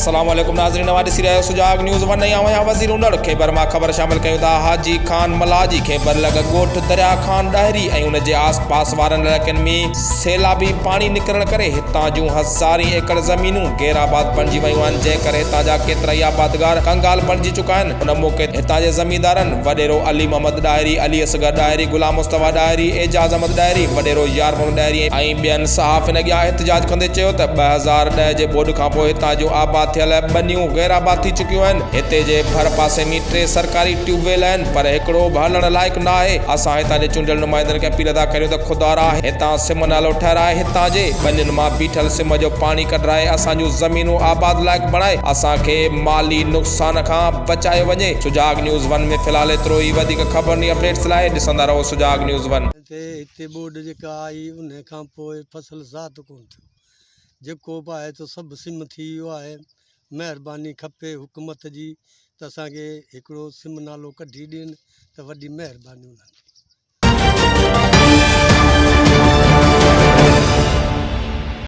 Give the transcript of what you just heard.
अस्सलाम वालेकुम नाज़रीन, ॾिसी रहियो सुजाग न्यूज़ वन। आहियां वज़ीर उनड़ ख़ैबर मां ख़बर शामिल कयूं था। हाजी खान मलाजी ख़ैबर लॻ ॻोठ दरिया खान ॾाहिरी ऐं उन जे आस पास वारनि इलाइक़नि में सैलाबी पाणी निकिरण करे हितां जूं हज़ारी एकड़ ज़मीनूं गैराबाद बणिजी वियूं आहिनि, जंहिं करे हितां जा केतिरा ई आबादगार कंगाल बणिजी चुका आहिनि। उन मौक़े हितां जे ज़मींदारनि वॾेरो अली मोहम्मद ॾाहिरी, अली असगर ॾाहिरी, गुलाम मुस्तफ़ा ॾाहिरी, एजाज़ अहमद ॾाहिरी, वॾेरो यार मोहम्मद ॾाहिरी ऐं ॿियनि सहाफ़िन अॻियां एहतिजाज कंदे चयो त 2010 जे ॿोॾ खां पोइ हितां जो आबाद थियल बनियूं गैराबाद थी चुकियूं आहिनि। हिते जे भर पासे में 3 सरकारी ट्यूबवेल आहिनि, पर हिकिड़ो बि हलण लाइक़ न आहे। असां हितां जे चूंडियल नुमाइंदनि खे अपील था करियूं त खुदारा हितां सिम नालो ठहिराए, हितां जे बनियुनि मां बीठल सिम जो पाणी कढाए असांजूं ज़मीनूं आबाद लाइक़ बणाए, असांखे माली नुक़सान खां बचाए वञे। सुजाग न्यूज़ वन में फ़िलहाल एतिरो ई। वधीक ख़बरनि अपडेट्स लाइ ॾिसंदा रहो सुजाग न्यूज़ वन। हिते ॿोॾ जेका आई उन खां पोइ फसल ज़ात कोन थियो, जेको बि आहे त सभु सिम थी वियो आहे। महिरबानी खपे हुकूमत जी त असांखे हिकिड़ो सिम नालो कढी ॾियनि त वॾी महिरबानी उन्हनि